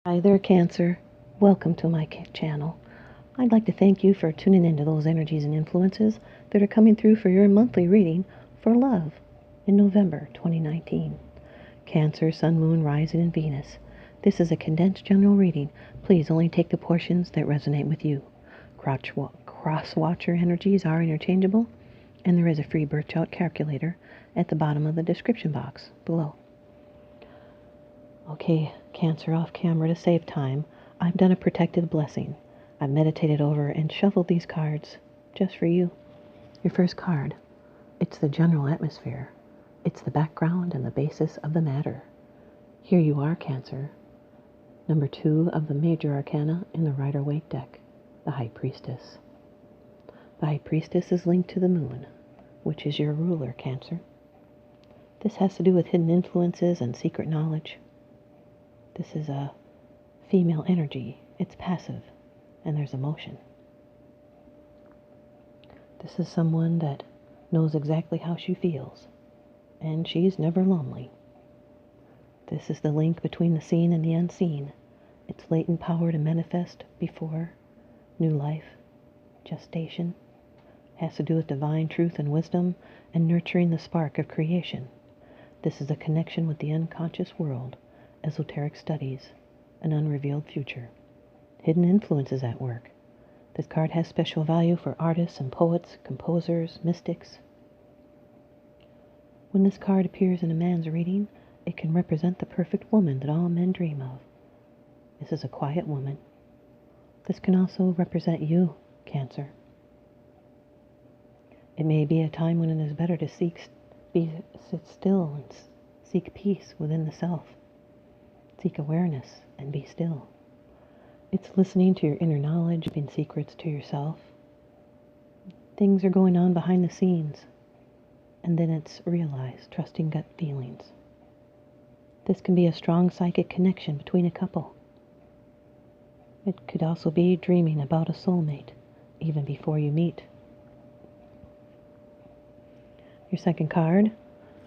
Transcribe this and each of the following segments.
Hi there, Cancer. Welcome to my channel. I'd like to thank you for tuning into those energies and influences that are coming through for your monthly reading for love in November 2019. Cancer, Sun, Moon, Rising, and Venus. This is a condensed general reading. Please only take the portions that resonate with you. Cross-watcher energies are interchangeable, and there is a free birth chart calculator at the bottom of the description box below. Okay, Cancer, off camera to save time, I've done a protective blessing. I've meditated over and shuffled these cards just for you. Your first card, it's the general atmosphere. It's the background and the basis of the matter. Here you are, Cancer. Number 2 of the major arcana in the Rider-Waite deck, the High Priestess. The High Priestess is linked to the moon, which is your ruler, Cancer. This has to do with hidden influences and secret knowledge. This is a female energy. It's passive, and there's emotion. This is someone that knows exactly how she feels, and she's never lonely. This is the link between the seen and the unseen. It's latent power to manifest before new life, gestation. It has to do with divine truth and wisdom and nurturing the spark of creation. This is a connection with the unconscious world, esoteric studies, an unrevealed future. Hidden influences at work. This card has special value for artists and poets, composers, mystics. When this card appears in a man's reading, it can represent the perfect woman that all men dream of. This is a quiet woman. This can also represent you, Cancer. It may be a time when it is better to sit still and seek peace within the self. Seek awareness and be still. It's listening to your inner knowledge, keeping secrets to yourself. Things are going on behind the scenes, and then it's realized, trusting gut feelings. This can be a strong psychic connection between a couple. It could also be dreaming about a soulmate, even before you meet. Your second card,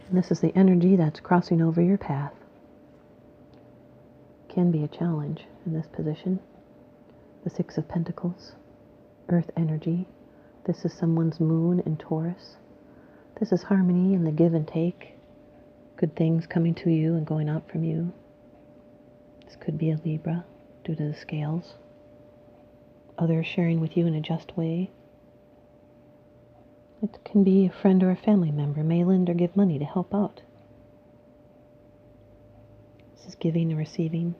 and this is the energy that's crossing over your path. Can be a challenge in this position. The Six of Pentacles, Earth energy. This is someone's moon in Taurus. This is harmony and the give and take. Good things coming to you and going out from you. This could be a Libra due to the scales. Others sharing with you in a just way. It can be a friend or a family member may lend or give money to help out. This is giving and receiving,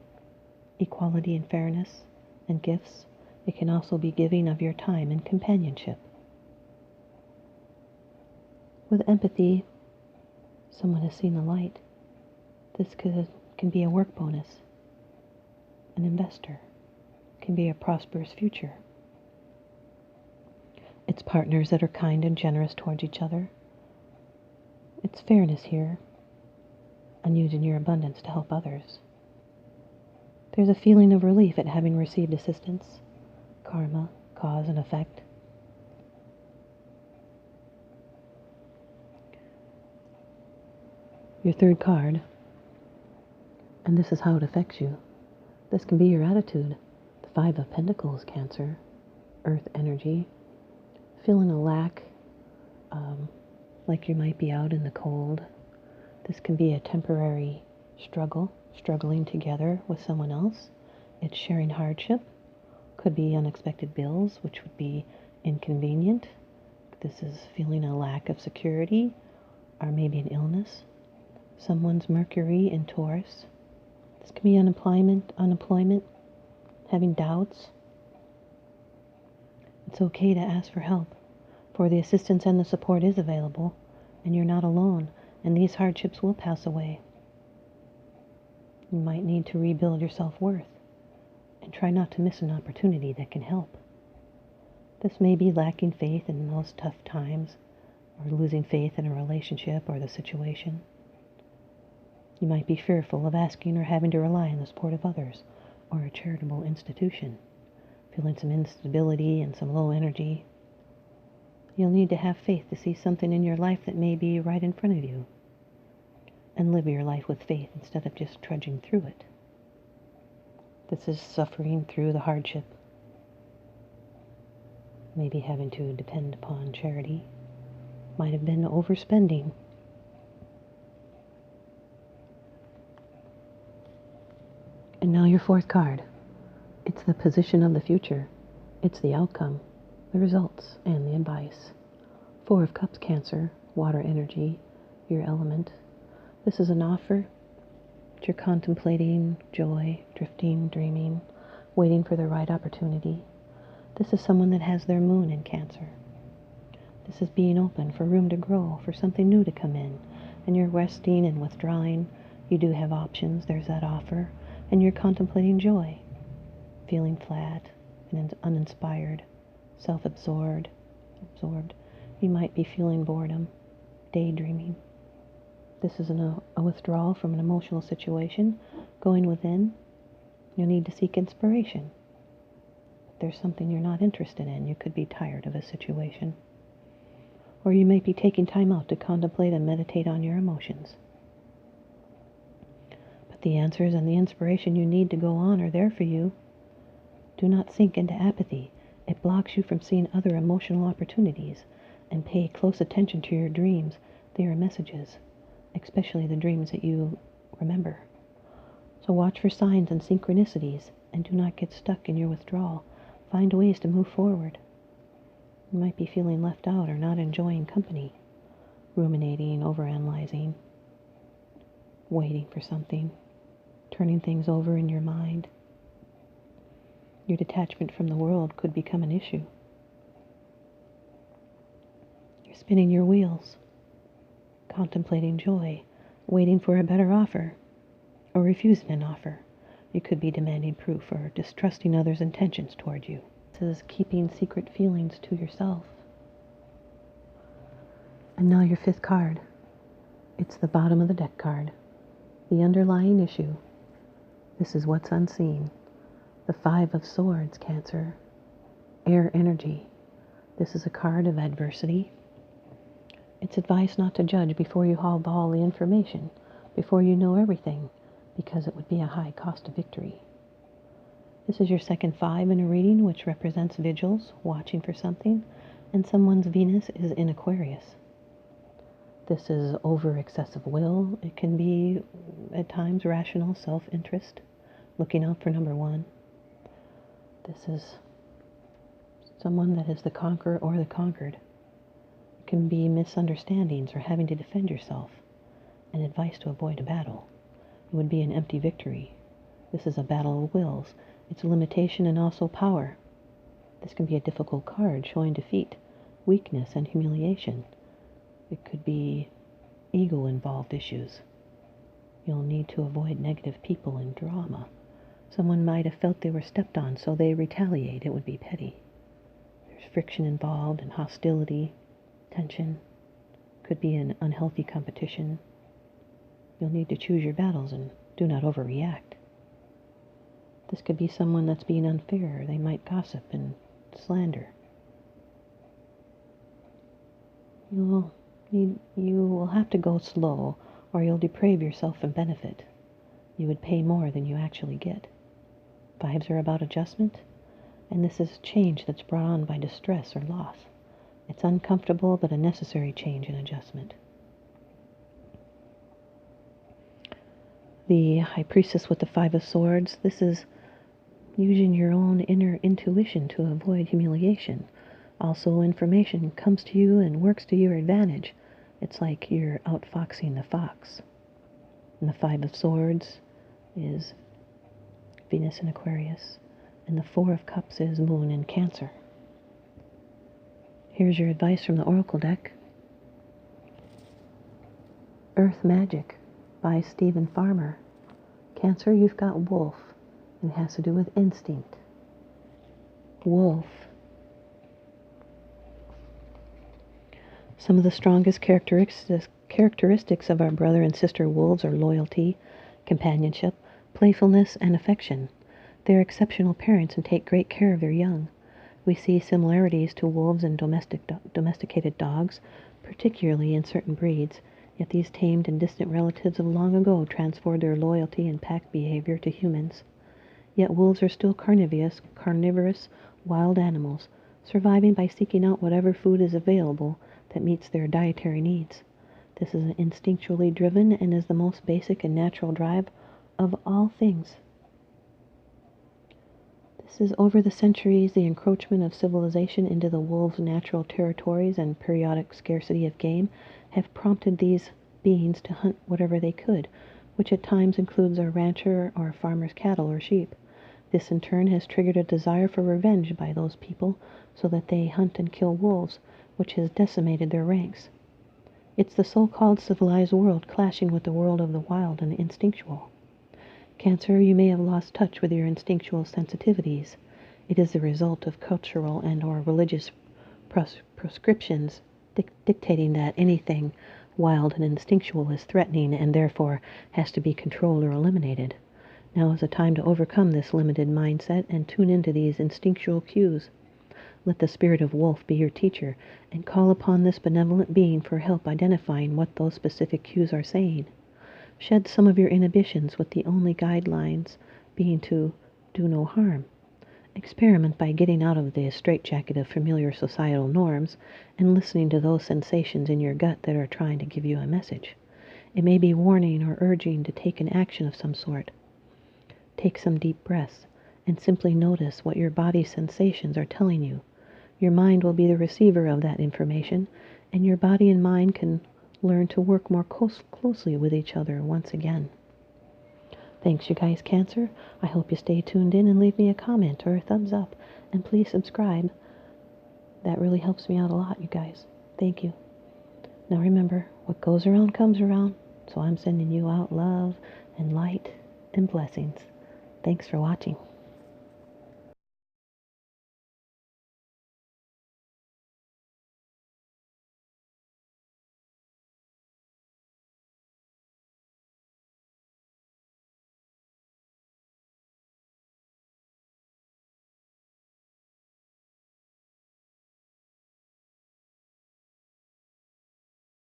equality and fairness, and gifts. It can also be giving of your time and companionship. With empathy, someone has seen the light. This can be a work bonus, an investor. It can be a prosperous future. It's partners that are kind and generous towards each other. It's fairness here, and using your abundance to help others. There's a feeling of relief at having received assistance, karma, cause and effect. Your third card, and this is how it affects you. This can be your attitude. The Five of Pentacles, Cancer, Earth energy, feeling a lack, like you might be out in the cold. This can be a temporary struggling together with someone else. It's sharing hardship. Could be unexpected bills, which would be inconvenient. This is feeling a lack of security, or maybe an illness. Someone's Mercury in Taurus. This can be unemployment, having doubts. It's okay to ask for help, for the assistance and the support is available, and you're not alone, and these hardships will pass away. You might need to rebuild your self-worth, and try not to miss an opportunity that can help. This may be lacking faith in those tough times, or losing faith in a relationship or the situation. You might be fearful of asking or having to rely on the support of others, or a charitable institution, feeling some instability and some low energy. You'll need to have faith to see something in your life that may be right in front of you, and live your life with faith instead of just trudging through it. This is suffering through the hardship. Maybe having to depend upon charity. Might have been overspending. And now your fourth card. It's the position of the future. It's the outcome, the results, and the advice. Four of Cups, Cancer, water energy, your element. This is an offer that you're contemplating, joy, drifting, dreaming, waiting for the right opportunity. This is someone that has their moon in Cancer. This is being open for room to grow, for something new to come in. And you're resting and withdrawing. You do have options. There's that offer. And you're contemplating joy, feeling flat and uninspired, self-absorbed. You might be feeling boredom, daydreaming. This is a withdrawal from an emotional situation, going within. You'll need to seek inspiration. If there's something you're not interested in, you could be tired of a situation. Or you may be taking time out to contemplate and meditate on your emotions. But the answers and the inspiration you need to go on are there for you. Do not sink into apathy. It blocks you from seeing other emotional opportunities. And pay close attention to your dreams. They are messages, especially the dreams that you remember. So watch for signs and synchronicities, and do not get stuck in your withdrawal. Find ways to move forward. You might be feeling left out or not enjoying company, ruminating, overanalyzing, waiting for something, turning things over in your mind. Your detachment from the world could become an issue. You're spinning your wheels, contemplating joy, waiting for a better offer, or refusing an offer. You could be demanding proof or distrusting others' intentions toward you. This is keeping secret feelings to yourself. And now your fifth card. It's the bottom of the deck card. The underlying issue. This is what's unseen. The Five of Swords, Cancer. Air energy. This is a card of adversity. It's advice not to judge before you have all the information, before you know everything, because it would be a high cost of victory. This is your second five in a reading, which represents vigils, watching for something, and someone's Venus is in Aquarius. This is over excessive will. It can be, at times, rational self-interest, looking out for number one. This is someone that is the conqueror or the conquered. It can be misunderstandings or having to defend yourself, and advice to avoid a battle. It would be an empty victory. This is a battle of wills. It's limitation and also power. This can be a difficult card showing defeat, weakness, and humiliation. It could be ego-involved issues. You'll need to avoid negative people and drama. Someone might have felt they were stepped on, so they retaliate. It would be petty. There's friction involved and hostility, tension. Could be an unhealthy competition. You'll need to choose your battles and do not overreact. This could be someone that's being unfair. They might gossip and slander. You will have to go slow, or you'll deprave yourself and benefit. You would pay more than you actually get. Fives are about adjustment, and this is change that's brought on by distress or loss. It's uncomfortable, but a necessary change and adjustment. The High Priestess with the Five of Swords, this is using your own inner intuition to avoid humiliation. Also, information comes to you and works to your advantage. It's like you're outfoxing the fox. And the Five of Swords is Venus in Aquarius. And the Four of Cups is Moon in Cancer. Here's your advice from the Oracle deck. Earth Magic by Stephen Farmer. Cancer, you've got wolf. It has to do with instinct. Wolf. Some of the strongest characteristics of our brother and sister wolves are loyalty, companionship, playfulness, and affection. They are exceptional parents and take great care of their young. We see similarities to wolves and domesticated dogs, particularly in certain breeds, yet these tamed and distant relatives of long ago transferred their loyalty and pack behavior to humans. Yet wolves are still carnivorous wild animals, surviving by seeking out whatever food is available that meets their dietary needs. This is instinctually driven and is the most basic and natural drive of all things. This is over the centuries the encroachment of civilization into the wolves' natural territories and periodic scarcity of game have prompted these beings to hunt whatever they could, which at times includes a rancher or a farmer's cattle or sheep. This in turn has triggered a desire for revenge by those people so that they hunt and kill wolves, which has decimated their ranks. It's the so-called civilized world clashing with the world of the wild and the instinctual. Cancer, you may have lost touch with your instinctual sensitivities. It is the result of cultural and or religious prescriptions dictating that anything wild and instinctual is threatening and therefore has to be controlled or eliminated. Now is the time to overcome this limited mindset and tune into these instinctual cues. Let the spirit of wolf be your teacher and call upon this benevolent being for help identifying what those specific cues are saying. Shed some of your inhibitions with the only guidelines being to do no harm. Experiment by getting out of the straitjacket of familiar societal norms and listening to those sensations in your gut that are trying to give you a message. It may be warning or urging to take an action of some sort. Take some deep breaths and simply notice what your body's sensations are telling you. Your mind will be the receiver of that information, and your body and mind can learn to work more closely with each other once again. Thanks, you guys, Cancer. I hope you stay tuned in and leave me a comment or a thumbs up. And please subscribe. That really helps me out a lot, you guys. Thank you. Now remember, what goes around comes around. So I'm sending you out love and light and blessings. Thanks for watching.